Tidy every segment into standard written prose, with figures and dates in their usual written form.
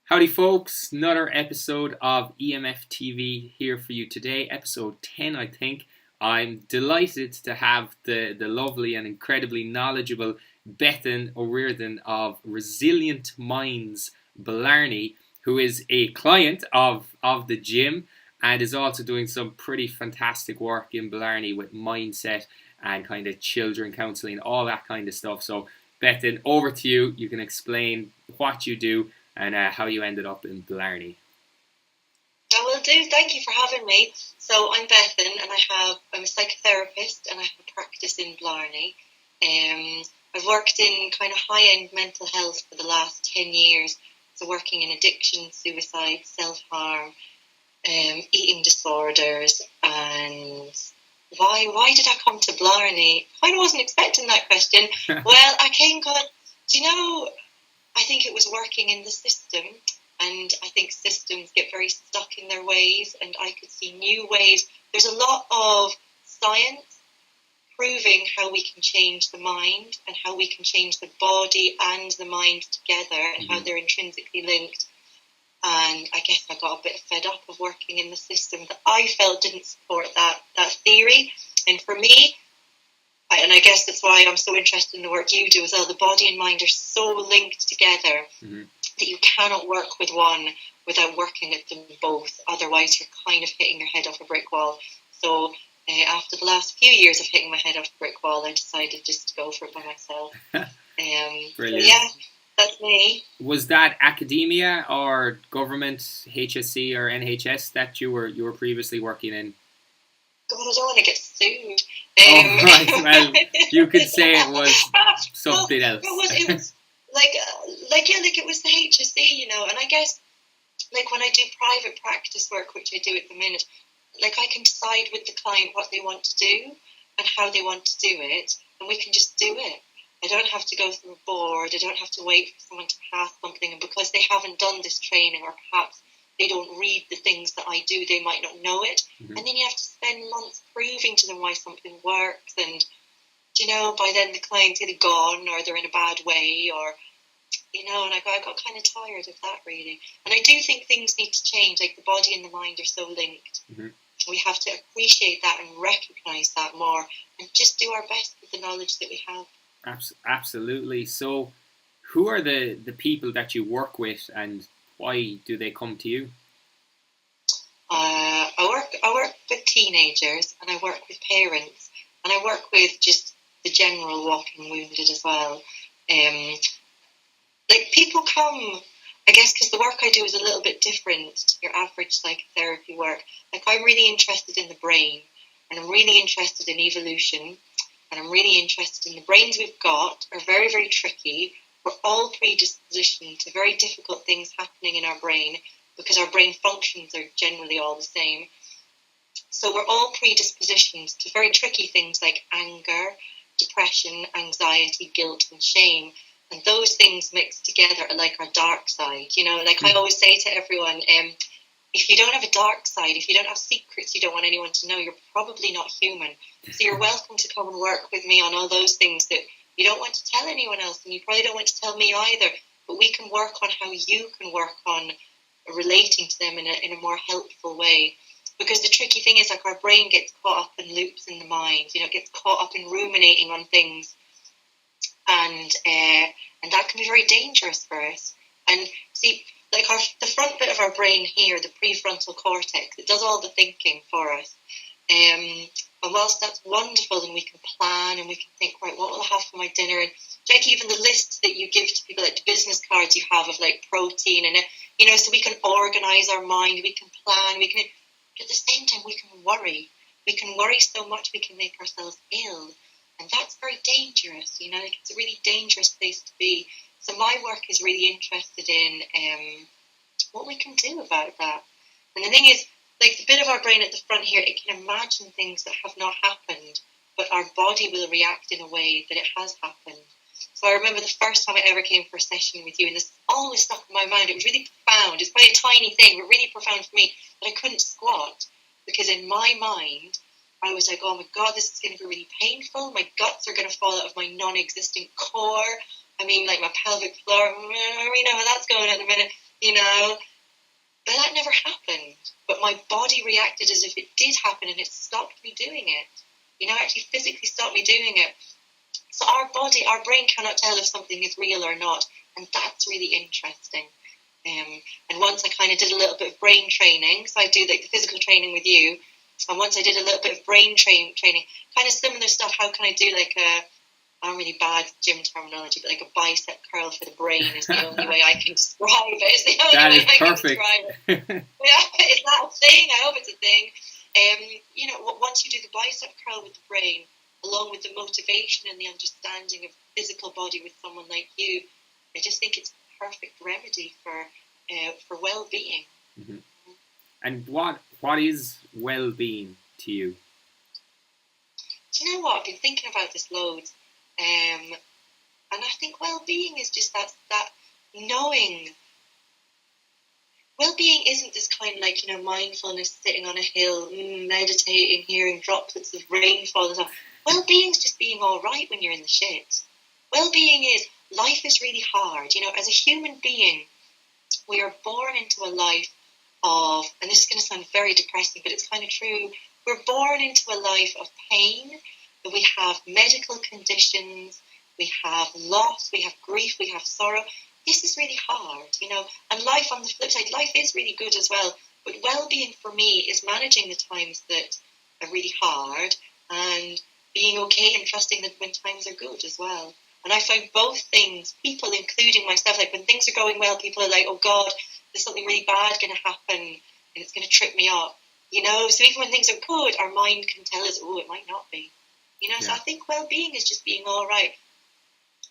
Howdy folks, another episode of EMF TV here for you today, episode 10 I think. I'm delighted to have the lovely and incredibly knowledgeable Bethan Riordan of Resilient Minds Blarney, who is a client of the gym and is also doing some pretty fantastic work in Blarney with mindset and kind of children counselling, all that kind of stuff. So Bethan, over to you. You can explain what you do and how you ended up in Blarney. I will do. Thank you for having me. So I'm Bethan, and I'm a psychotherapist, and I have a practice in Blarney. I've worked in kind of high-end mental health for the last 10 years. So working in addiction, suicide, self-harm, eating disorders, and why did I come to Blarney? I kind of wasn't expecting that question. Well, I came because, I think it was working in the system, and I think systems get very stuck in their ways, and I could see new ways. There's a lot of science proving how we can change the mind and how we can change the body and the mind together and how they're intrinsically linked. And I guess I got a bit fed up of working in the system that I felt didn't support that theory. And for me, I guess that's why I'm so interested in the work you do as well. The body and mind are so linked together that you cannot work with one without working at them both. Otherwise, you're kind of hitting your head off a brick wall. So after the last few years of hitting my head off a brick wall, I decided just to go for it by myself. Brilliant. So yeah, that's me. Was that academia or government, HSC or NHS that you were previously working in? God, I don't want to get sued. Right. Well, you could say it was something else. It was like it was the HSE, and I guess like when I do private practice work, which I do at the minute, like I can decide with the client what they want to do and how they want to do it, and we can just do it. I don't have to go through a board. I don't have to wait for someone to pass something, and because they haven't done this training, or perhaps they don't read the things that I do, they might not know it. And then you have to spend months proving to them why something works. And, by then the client's either gone or they're in a bad way or, and I got kind of tired of that, really. And I do think things need to change. Like the body and the mind are so linked. We have to appreciate that and recognise that more and just do our best with the knowledge that we have. Absolutely. So who are the people that you work with and why do they come to you? I work with teenagers and I work with parents and I work with just the general walking wounded as well. Like people come, I guess, because the work I do is a little bit different to your average psychotherapy work. Like I'm really interested in the brain and I'm really interested in evolution and I'm really interested in the brains we've got are very, very tricky. We're all predispositioned to very difficult things happening in our brain because our brain functions are generally all the same. So we're all predispositioned to very tricky things like anger, depression, anxiety, guilt, and shame. And those things mixed together are like our dark side. Like I always say to everyone, if you don't have a dark side, if you don't have secrets you don't want anyone to know, you're probably not human. So you're welcome to come and work with me on all those things that you don't want to tell anyone else, and you probably don't want to tell me either. But we can work on how you can work on relating to them in a more helpful way. Because the tricky thing is, like, our brain gets caught up in loops in the mind. It gets caught up in ruminating on things, and that can be very dangerous for us. And see, like the front bit of our brain here, the prefrontal cortex, it does all the thinking for us. And whilst that's wonderful and we can plan and we can think, right, what will I have for my dinner? And like even the lists that you give to people, like the business cards you have of like protein and, so we can organise our mind, we can plan, we can, but at the same time, we can worry. We can worry so much we can make ourselves ill. And that's very dangerous, like it's a really dangerous place to be. So my work is really interested in what we can do about that. And the thing is, like the bit of our brain at the front here, it can imagine things that have not happened, but our body will react in a way that it has happened. So I remember the first time I ever came for a session with you, and this always stuck in my mind. It was really profound. It's probably a tiny thing, but really profound for me, that I couldn't squat. Because in my mind, I was like, oh my God, this is going to be really painful. My guts are going to fall out of my non-existent core. I mean, like my pelvic floor, we know how that's going at the minute. you know. But that never happened. But my body reacted as if it did happen, and it stopped me doing it. Actually physically stopped me doing it. So our brain cannot tell if something is real or not, and that's really interesting. And once I kind of did a little bit of brain training, so I do like the physical training with you, and once I did a little bit of brain training, kind of similar stuff. How can I do like I'm really bad gym terminology, but like a bicep curl for the brain is the only way I can describe it. It's the only way I can describe it. Yeah, is that a thing? I hope it's a thing. Once you do the bicep curl with the brain, along with the motivation and the understanding of physical body with someone like you, I just think it's a perfect remedy for well-being. Mm-hmm. And what is well-being to you? Do you know what? I've been thinking about this loads. And I think well-being is just that knowing. Well-being isn't this kind of like, mindfulness, sitting on a hill, meditating, hearing droplets of rainfall and stuff. Well-being is just being all right when you're in the shit. Well-being is, life is really hard. As a human being, we are born into a life of, and this is going to sound very depressing, but it's kind of true, we're born into a life of pain. We have medical conditions, we have loss, we have grief, we have sorrow. This is really hard, and life on the flip side, life is really good as well. But well-being for me is managing the times that are really hard and being okay and trusting that when times are good as well. And I find both things, people, including myself, like when things are going well, people are like, oh God, there's something really bad going to happen and it's going to trip me up, So even when things are good, our mind can tell us, oh, it might not be. Yeah. So I think well-being is just being all right.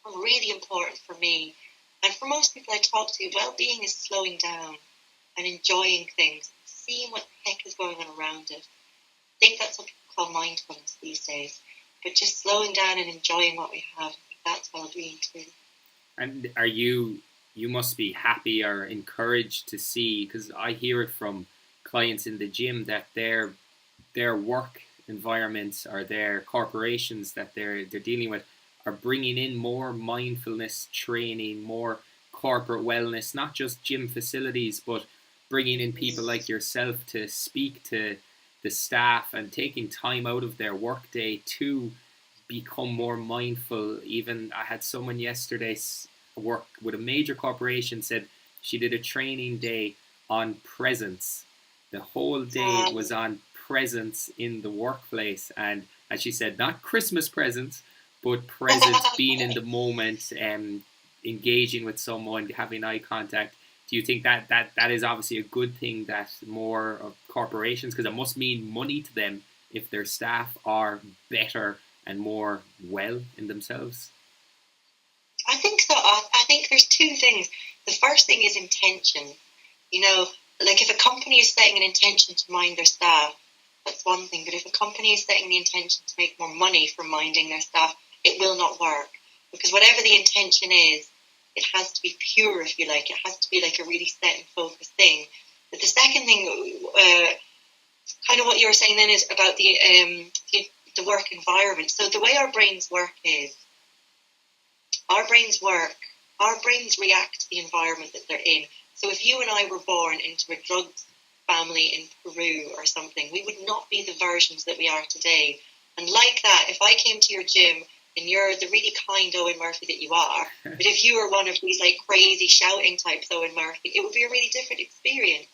Really important for me. And for most people I talk to, well-being is slowing down and enjoying things, seeing what the heck is going on around it. I think that's what people call mindfulness these days. But just slowing down and enjoying what we have, that's well-being too. And are you must be happy or encouraged to see, because I hear it from clients in the gym that their work environments or their corporations that they're dealing with are bringing in more mindfulness training, more corporate wellness, not just gym facilities, but bringing in people like yourself to speak to the staff and taking time out of their workday to become more mindful. Even I had someone yesterday work with a major corporation, said she did a training day on presence. The whole day was on presence in the workplace, and as she said, not Christmas presents, but presence, being in the moment, engaging with someone, having eye contact. Do you think that is obviously a good thing, that more of corporations, because it must mean money to them if their staff are better and more well in themselves? I think so. I think there's two things. The first thing is intention. Like if a company is setting an intention to mind their staff, that's one thing. But if a company is setting the intention to make more money from minding their staff, it will not work. Because whatever the intention is, it has to be pure, if you like. It has to be like a really set and focused thing. But the second thing, kind of what you were saying then, is about the work environment. So the way our brains work is, our brains react to the environment that they're in. So if you and I were born into a drug family in Peru or something, we would not be the versions that we are today. And like that, if I came to your gym and you're the really kind Owen Murphy that you are, but if you were one of these like crazy shouting types Owen Murphy, it would be a really different experience.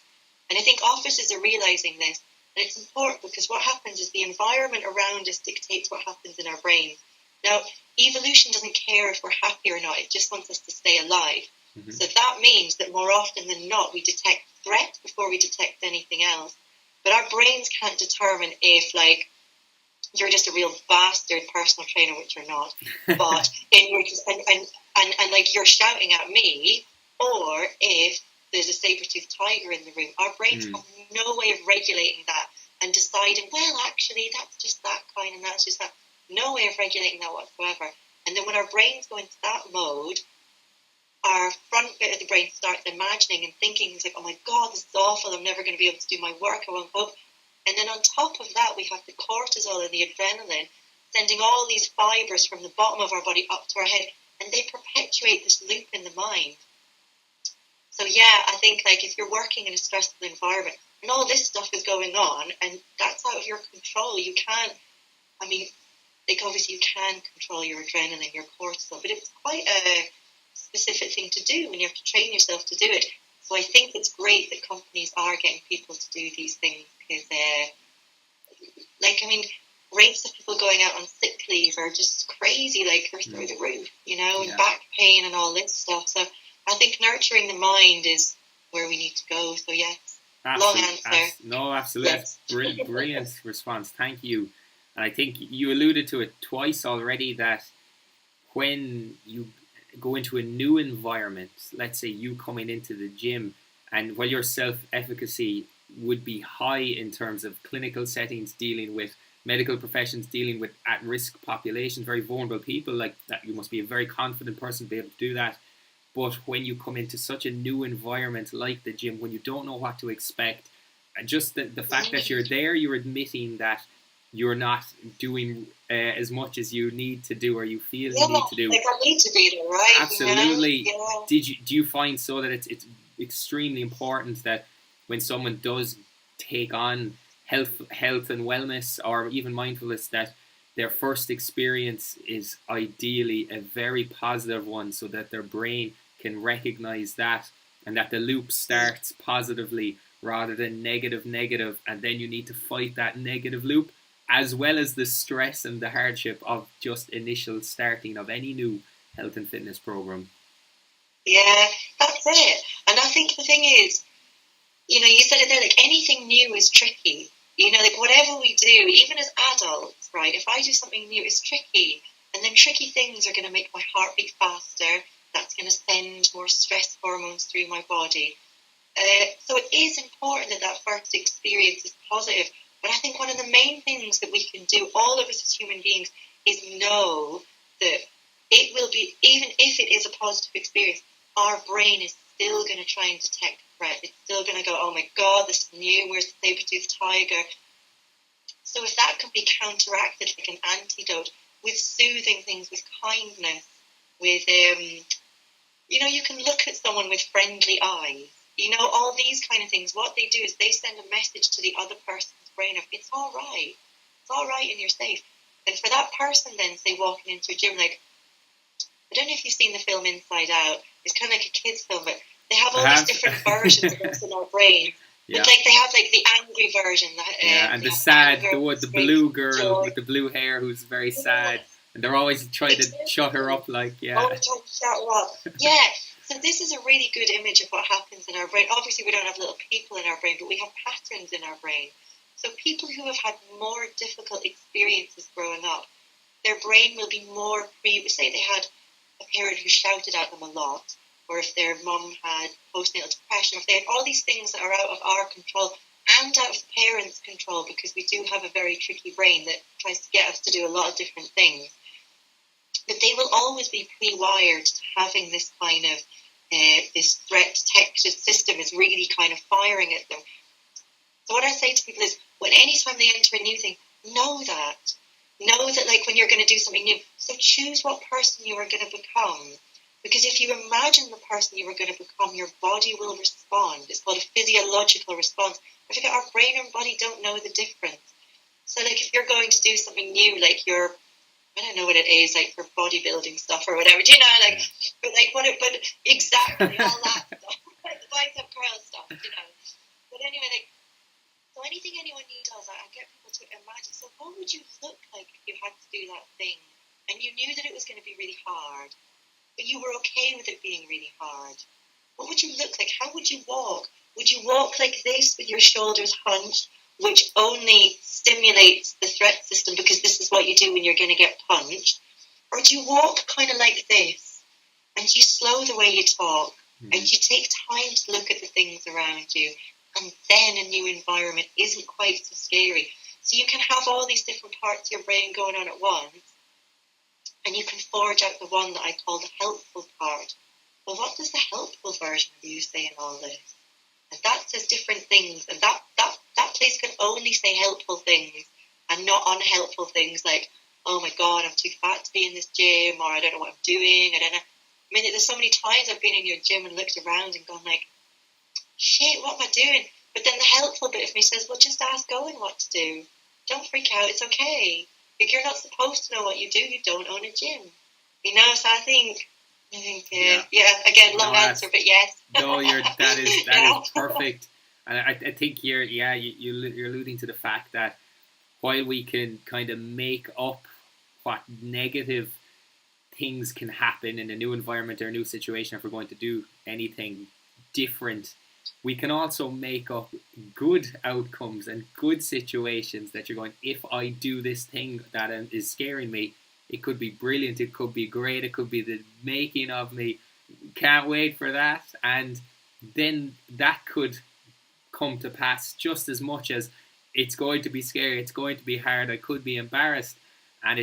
And I think offices are realising this, and it's important because what happens is the environment around us dictates what happens in our brains. Now, evolution doesn't care if we're happy or not, it just wants us to stay alive. Mm-hmm. So that means that more often than not, we detect threat before we detect anything else. But our brains can't determine if, like, you're just a real bastard personal trainer, which you're not, but and like you're shouting at me, or if there's a saber-toothed tiger in the room. Our brains have no way of regulating that and deciding, well, actually, that's just that kind and that's just that. No way of regulating that whatsoever. And then when our brains go into that mode, our front bit of the brain starts imagining and thinking, it's like, oh my God, this is awful, I'm never going to be able to do my work, I won't cope. And then on top of that, we have the cortisol and the adrenaline sending all these fibers from the bottom of our body up to our head, and they perpetuate this loop in the mind. So yeah, I think like if you're working in a stressful environment and all this stuff is going on and that's out of your control, you can't, I mean, like obviously you can control your adrenaline, your cortisol, but it's quite a specific thing to do and you have to train yourself to do it. So I think it's great that companies are getting people to do these things because like, I mean, rates of people going out on sick leave are just crazy, like they're through the roof, you know, and back pain and all this stuff. So I think nurturing the mind is where we need to go. So yes, long answer. No, absolutely. Yes. Brilliant response. Thank you. And I think you alluded to it twice already that when you go into a new environment, let's say you coming into the gym, and while your self-efficacy would be high in terms of clinical settings, dealing with medical professions, dealing with at-risk populations, very vulnerable people, like that, you must be a very confident person to be able to do that. But when you come into such a new environment like the gym, when you don't know what to expect, and just the fact that you're there, you're admitting that you're not doing as much as you need to do or you feel you need to do. Like I need to be there, right? Absolutely. Yeah. Do you find so that it's extremely important that when someone does take on health and wellness or even mindfulness, that their first experience is ideally a very positive one so that their brain can recognize that and that the loop starts positively rather than negative, and then you need to fight that negative loop as well as the stress and the hardship of just initial starting of any new health and fitness program. Yeah, that's it. And I think the thing is, you know, you said it there, like anything new is tricky. You know, like whatever we do, even as adults, right, if I do something new, it's tricky. And then tricky things are going to make my heart beat faster. That's going to send more stress hormones through my body. So it is important that that first experience is positive. But I think one of the main things that we can do, all of us as human beings, is know that it will be, even if it is a positive experience, our brain is still going to try and detect threat. It's still going to go, oh my God, this is new, where's the saber-toothed tiger? So if that can be counteracted like an antidote with soothing things, with kindness, with, you know, you can look at someone with friendly eyes. You know, all these kind of things, what they do is they send a message to the other person's brain of, it's all right and you're safe. And for that person then, say, walking into a gym, like, I don't know if you've seen the film Inside Out, it's kind of like a kid's film, but they have all these different versions of us in our brain. Yeah. But like they have like the angry version, and the sad, the blue girl with the blue hair who's very sad, and they're always trying to shut her up, like always trying to shut her up. Yeah. So this is a really good image of what happens in our brain. Obviously, we don't have little people in our brain, but we have patterns in our brain. So people who have had more difficult experiences growing up, their brain will be more say they had a parent who shouted at them a lot, or if their mum had postnatal depression, or if they had all these things that are out of our control and out of the parents' control, because we do have a very tricky brain that tries to get us to do a lot of different things. But they will always be pre-wired to having this kind of, this threat detection system is really kind of firing at them. So what I say to people is, when anytime they enter a new thing, know that like when you're going to do something new, so choose what person you are going to become. Because if you imagine the person you are going to become, your body will respond. It's called a physiological response. I forget, our brain and body don't know the difference. So like if you're going to do something new, like I don't know what it is, like for bodybuilding stuff or whatever, do you know, like, but exactly all that stuff, like the bicep curl stuff, you know. But anyway, like, so anything anyone new does, I get people to imagine, so what would you look like if you had to do that thing and you knew that it was going to be really hard, but you were okay with it being really hard? What would you look like? How would you walk? Would you walk like this with your shoulders hunched, which only stimulates the threat system because this is what you do when you're going to get punched? Or do you walk kind of like this and you slow the way you talk and you take time to look at the things around you, and then a new environment isn't quite so scary? So you can have all these different parts of your brain going on at once, and you can forge out the one that I call the helpful part. Well, what does the helpful version of you say in all this? And that says different things, and that place can only say helpful things and not unhelpful things like, oh my God, I'm too fat to be in this gym, or I don't know what I'm doing, I don't know. mean, there's so many times I've been in your gym and looked around and gone like, shit, what am I doing? But then the helpful bit of me says, well, just ask Owen what to do. Don't freak out. It's okay. If you're not supposed to know what you do, you don't own a gym. You know, so I think again, long answer, but yes. No, that is perfect. And I think you're alluding to the fact that while we can kind of make up what negative things can happen in a new environment or a new situation if we're going to do anything different, we can also make up good outcomes and good situations that you're going, if I do this thing that is scaring me, it could be brilliant, it could be great, it could be the making of me. Can't wait for that. And then that could come to pass just as much as it's going to be scary, it's going to be hard, I could be embarrassed. And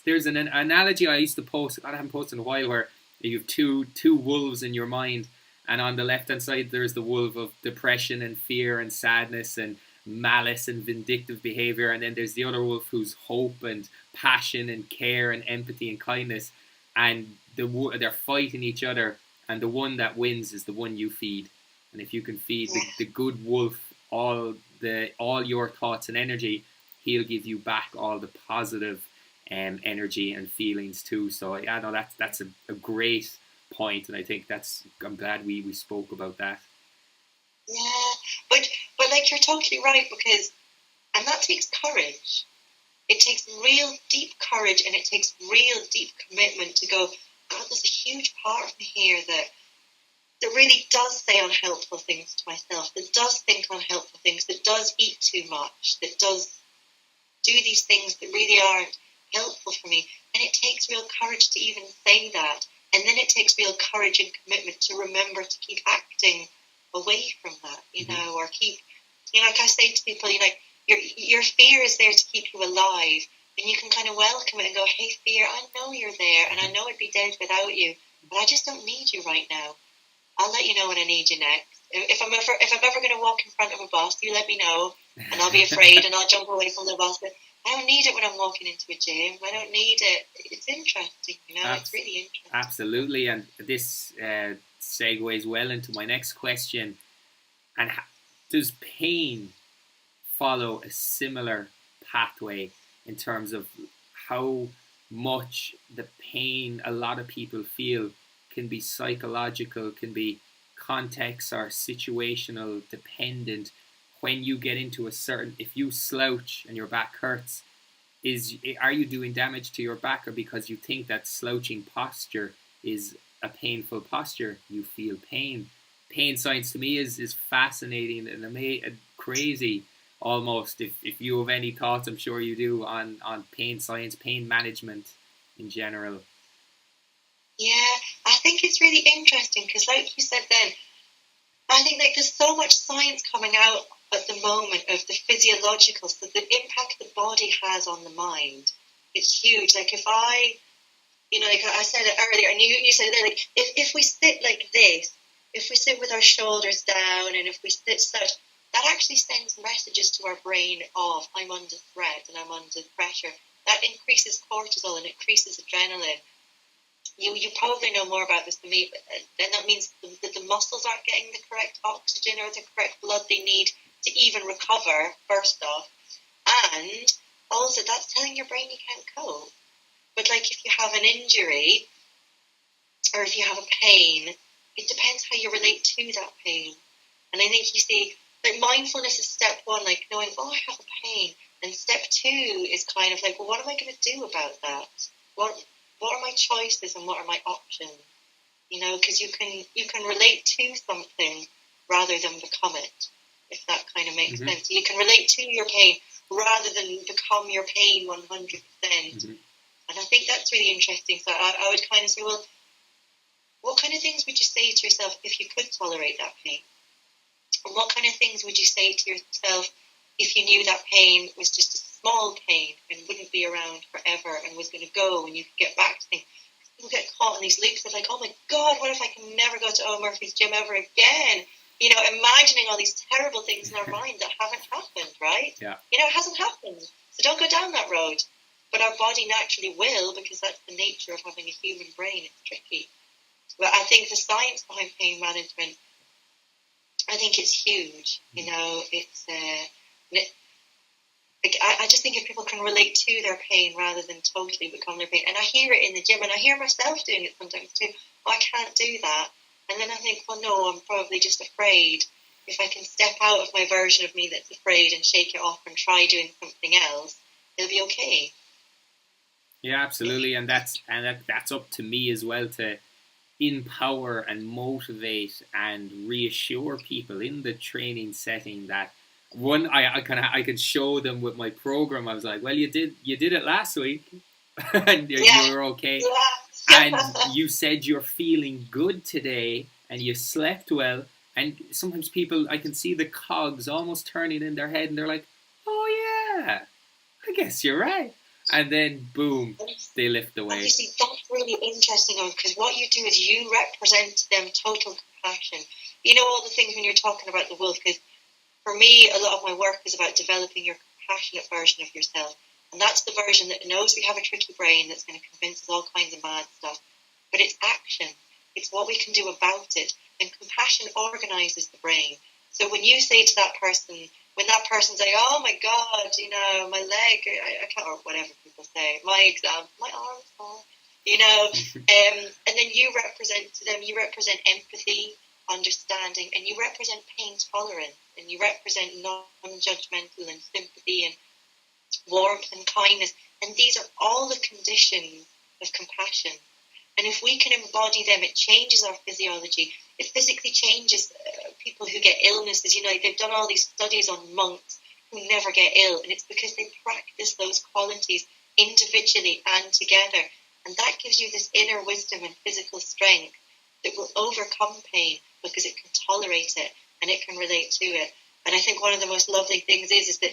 there's an analogy I used to post, I haven't posted in a while, where you have two wolves in your mind, and on the left hand side there's the wolf of depression and fear and sadness and malice and vindictive behavior, and then there's the other wolf who's hope and passion and care and empathy and kindness, and they're fighting each other, and the one that wins is the one you feed. And if you can feed the good wolf all your thoughts and energy, he'll give you back all the positive energy and feelings too. So yeah, no, that's a great point, and I think I'm glad we spoke about that. Yeah, but like, you're totally right, and that takes courage. It takes real deep courage, and it takes real deep commitment to go, God, there's a huge part of me here that really does say unhelpful things to myself, that does think unhelpful things, that does eat too much, that does do these things that really aren't helpful for me. And it takes real courage to even say that. And then it takes real courage and commitment to remember to keep acting away from that, you know, or keep, like I say to people, your fear is there to keep you alive. And you can kind of welcome it and go, hey, fear, I know you're there, and I know I'd be dead without you, but I just don't need you right now. I'll let you know when I need you next. If I'm ever going to walk in front of a boss, you let me know, and I'll be afraid, and I'll jump away from the boss. But I don't need it when I'm walking into a gym. I don't need it. It's interesting, it's really interesting. Absolutely, and this segues well into my next question. And does pain follow a similar pathway in terms of how much the pain a lot of people feel can be psychological, can be context or situational dependent? When you get into if you slouch and your back hurts, are you doing damage to your back, or because you think that slouching posture is a painful posture, you feel pain? Pain science to me is fascinating and crazy almost. If you have any thoughts, I'm sure you do, on pain science, pain management in general. Yeah, I think it's really interesting because, like you said then, I think like there's so much science coming out at the moment of the physiological, so the impact the body has on the mind. It's huge. Like if like I said it earlier, and you said it there, like if we sit like this, if we sit with our shoulders down, and if we sit such, that actually sends messages to our brain of, I'm under threat and I'm under pressure. That increases cortisol and increases adrenaline. You probably know more about this than me, but then that means that the muscles aren't getting the correct oxygen or the correct blood they need to even recover, first off. And also, that's telling your brain you can't cope. But like if you have an injury or if you have a pain, it depends how you relate to that pain. And I think you see, like mindfulness is step one, like knowing, I have a pain. And step two is kind of like, well, what am I going to do about that? What are my choices and what are my options? Because you can relate to something rather than become it, if that kind of makes sense. You can relate to your pain rather than become your pain 100%. And I think that's really interesting. So I would kind of say, well, what kind of things would you say to yourself if you could tolerate that pain? And what kind of things would you say to yourself if you knew that pain was just a small pain and wouldn't be around forever and was going to go and you could get back to things? People get caught in these loops of like, oh my God, what if I can never go to Owen Murphy's gym ever again? Imagining all these terrible things in our mind that haven't happened, right? Yeah. It hasn't happened. So don't go down that road. But our body naturally will, because that's the nature of having a human brain. It's tricky. But I think the science behind pain management, I think it's huge. You know, it's I just think if people can relate to their pain rather than totally become their pain, and I hear it in the gym, and I hear myself doing it sometimes too. Oh, I can't do that, and then I think, well, no, I'm probably just afraid. If I can step out of my version of me that's afraid and shake it off and try doing something else, it'll be okay. Yeah, absolutely, and that's up to me as well to empower and motivate and reassure people in the training setting that one I could show them with my program. I was like, well, you did it last week, and you were okay, and you said you're feeling good today, and you slept well. And sometimes people, I can see the cogs almost turning in their head, and they're like, oh yeah, I guess you're right. And then, boom, they lift the weight. And you see, that's really interesting, because what you do is you represent to them total compassion. You know, all the things when you're talking about the wolf, because for me, a lot of my work is about developing your compassionate version of yourself. And that's the version that knows we have a tricky brain that's going to convince us all kinds of mad stuff. But it's action. It's what we can do about it. And compassion organizes the brain. So when you say to that person, when that person's like, oh my God, you know, my leg, I can't, or whatever people say, my arm's sore, you know, and then you represent to them, you represent empathy, understanding, and you represent pain tolerance, and you represent non-judgmental and sympathy and warmth and kindness. And these are all the conditions of compassion. And if we can embody them, it changes our physiology. It physically changes people who get illnesses. You know, they've done all these studies on monks who never get ill, and it's because they practice those qualities individually and together. And that gives you this inner wisdom and physical strength that will overcome pain because it can tolerate it and it can relate to it. And I think one of the most lovely things is that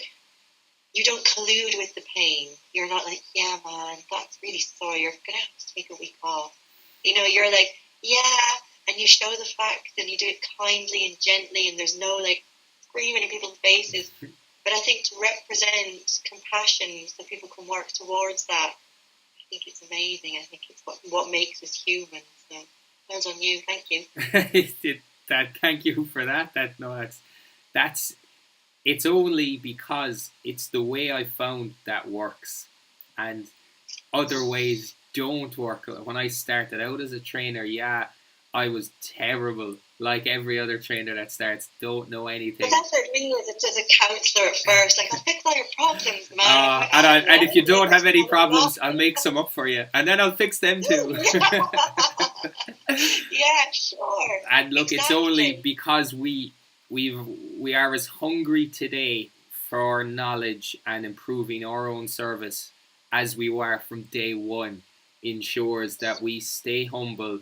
you don't collude with the pain. You're not like, yeah, man, that's really sore. You're going to have to take a week off. You know, you're like, yeah, and you show the facts and you do it kindly and gently, and there's no like screaming in people's faces. But I think to represent compassion so people can work towards that, I think it's amazing. I think it's what makes us human. So well done you. Thank you. Thank you for that. That's it's only because it's the way I found that works, and other ways don't work. When I started out as a trainer, I was terrible, like every other trainer that starts, don't know anything. But that's what I mean as a counsellor at first, like, I'll fix all your problems, man. And if you don't have any problems, I'll make some up for you, and then I'll fix them too. Yeah, sure. And look, exactly. It's only because we are as hungry today for knowledge and improving our own service as we were from day one, ensures that we stay humble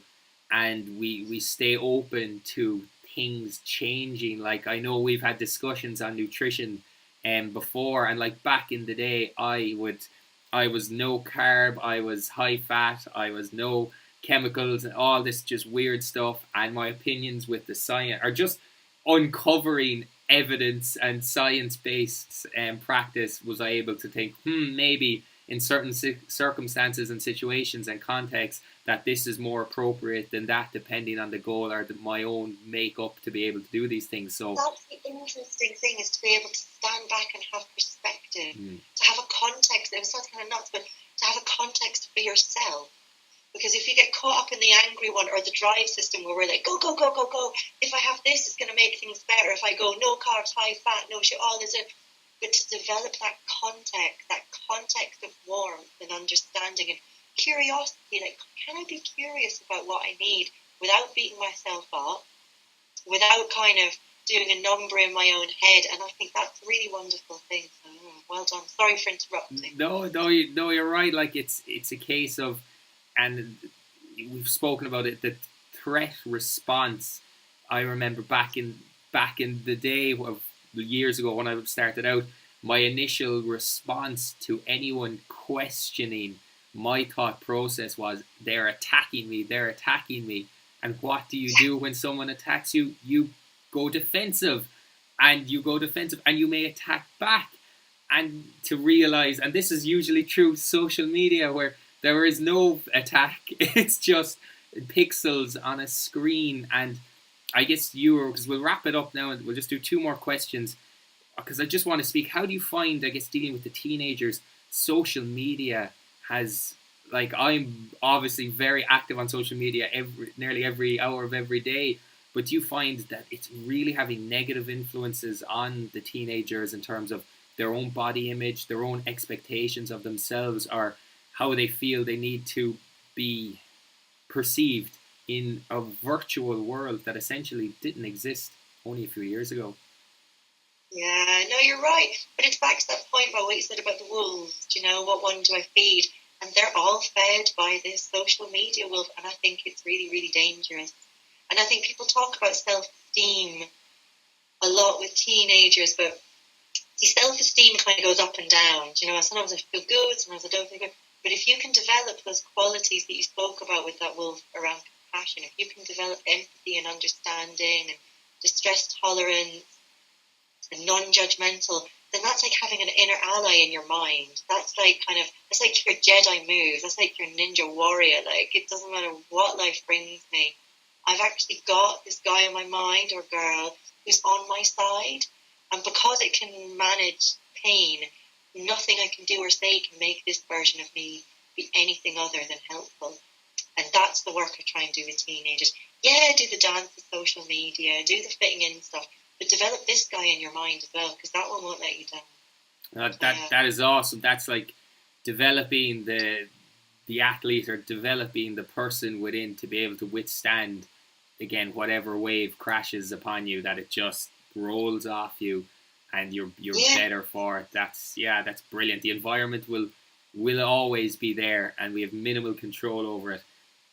and we stay open to things changing. Like, I know we've had discussions on nutrition before, and like back in the day, I was no carb, I was high fat, I was no chemicals and all this just weird stuff, and my opinions with the science are just uncovering evidence and science-based practice. Was I able to think, maybe in certain circumstances and situations and contexts that this is more appropriate than that, depending on the goal or my own makeup to be able to do these things. So that's the interesting thing, is to be able to stand back and have perspective, to have a context. It sounds kind of nuts, but to have a context for yourself. Because if you get caught up in the angry one or the drive system where we're like, go, go, go, go, go. If I have this, it's going to make things better. If I go, no carbs, high fat, no shit, all this. But to develop that context of warmth and understanding and curiosity, like, can I be curious about what I need without beating myself up, without kind of doing a number in my own head? And I think that's a really wonderful thing. So, well done. Sorry for interrupting. No, you're right. Like, it's a case of, and we've spoken about it, the threat response. I remember back in the day of years ago when I started out, my initial response to anyone questioning my thought process was, they're attacking me. And what do you do when someone attacks you? You go defensive, and you may attack back. And to realize, and this is usually true social media, where there is no attack. It's just pixels on a screen. And I guess because we'll wrap it up now and we'll just do two more questions, because I just want to speak. How do you find, I guess, dealing with the teenagers? Social media has, like, I'm obviously very active on social media nearly every hour of every day, but do you find that it's really having negative influences on the teenagers in terms of their own body image, their own expectations of themselves, or how they feel they need to be perceived in a virtual world that essentially didn't exist only a few years ago? Yeah, no, you're right. But it's back to that point about what you said about the wolves. Do you know, what one do I feed? And they're all fed by this social media wolf, and I think it's really, really dangerous. And I think people talk about self-esteem a lot with teenagers, but see, self-esteem kind of goes up and down. Do you know, sometimes I feel good, sometimes I don't feel good. But if you can develop those qualities that you spoke about with that wolf around compassion, if you can develop empathy and understanding and distress tolerance and non-judgmental, then that's like having an inner ally in your mind. That's like that's like your Jedi move. That's like your ninja warrior. Like, it doesn't matter what life brings me. I've actually got this guy in my mind or girl who's on my side. And because it can manage pain, nothing I can do or say can make this version of me be anything other than helpful. And that's the work I try and do with teenagers. Yeah, do the dance, the social media, do the fitting in stuff, but develop this guy in your mind as well, because that one won't let you down. That is awesome. That's like developing the athlete, or developing the person within to be able to withstand, again, whatever wave crashes upon you, that it just rolls off you and you're better for it. That's brilliant. The environment will always be there and we have minimal control over it,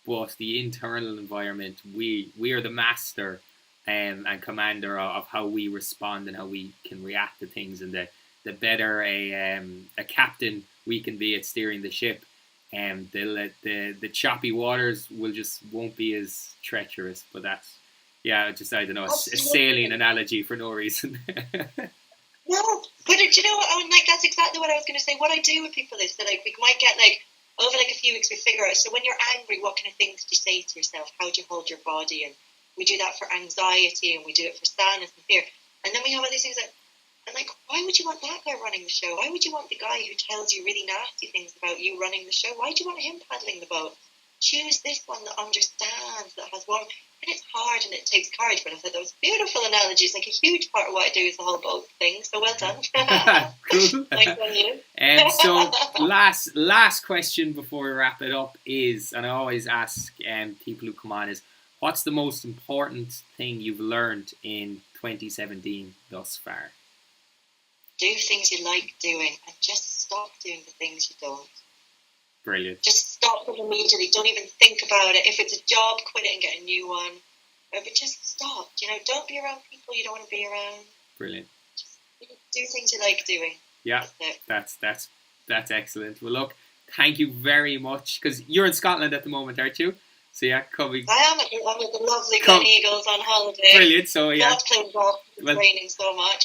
but the internal environment, we are the master and commander of how we respond and how we can react to things, and the better a captain we can be at steering the ship, and the choppy waters won't be as treacherous. But that's, I don't know, a sailing analogy for no reason. No, but do you know what? That's exactly what I was going to say. What I do with people is that, like, we might get, like, over like a few weeks we figure out. So when you're angry, what kind of things do you say to yourself? How do you hold your body? And we do that for anxiety, and we do it for sadness and fear. And then we have all these things that, and like, why would you want that guy running the show? Why would you want the guy who tells you really nasty things about you running the show? Why do you want him paddling the boat? Choose this one that understands, that has warmth. And it's hard and it takes courage, but I thought that was a beautiful analogy. It's like a huge part of what I do is the whole boat thing. So well done. Cool. Nice on you. So last question before we wrap it up is, and I always ask people who come on, is, what's the most important thing you've learned in 2017 thus far? Do things you like doing and just stop doing the things you don't. Brilliant. Just stop them immediately. Don't even think about it. If it's a job, quit it and get a new one. But just stop. You know, don't be around people you don't want to be around. Brilliant. Just do things you like doing. Yeah, that's excellent. Well, look, thank you very much, because you're in Scotland at the moment, aren't you? So yeah, coming. I am. I'm at the lovely Glen Eagles on holiday. Brilliant. So yeah. Not playing golf. It's raining so much.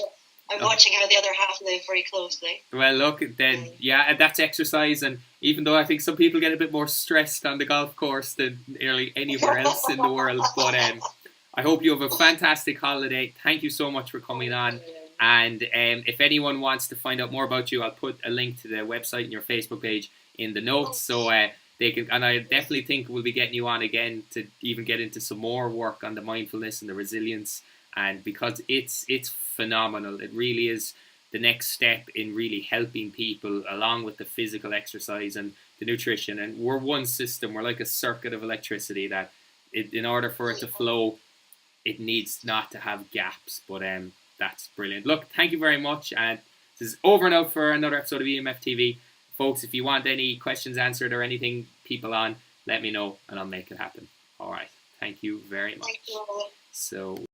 I'm watching how the other half live very closely. Well, look, then, that's exercise, and even though I think some people get a bit more stressed on the golf course than nearly anywhere else in the world, but I hope you have a fantastic holiday. Thank you so much for coming on, and if anyone wants to find out more about you, I'll put a link to the website and your Facebook page in the notes, so they can, and I definitely think we'll be getting you on again to even get into some more work on the mindfulness and the resilience, and because it's phenomenal. It really is the next step in really helping people, along with the physical exercise and the nutrition. And we're one system. We're like a circuit of electricity that, in order for it to flow, it needs not to have gaps. But that's brilliant. Look, thank you very much. And this is over and out for another episode of EMF TV. Folks, if you want any questions answered or anything, people on, let me know and I'll make it happen. All right. Thank you very much. Thank you. So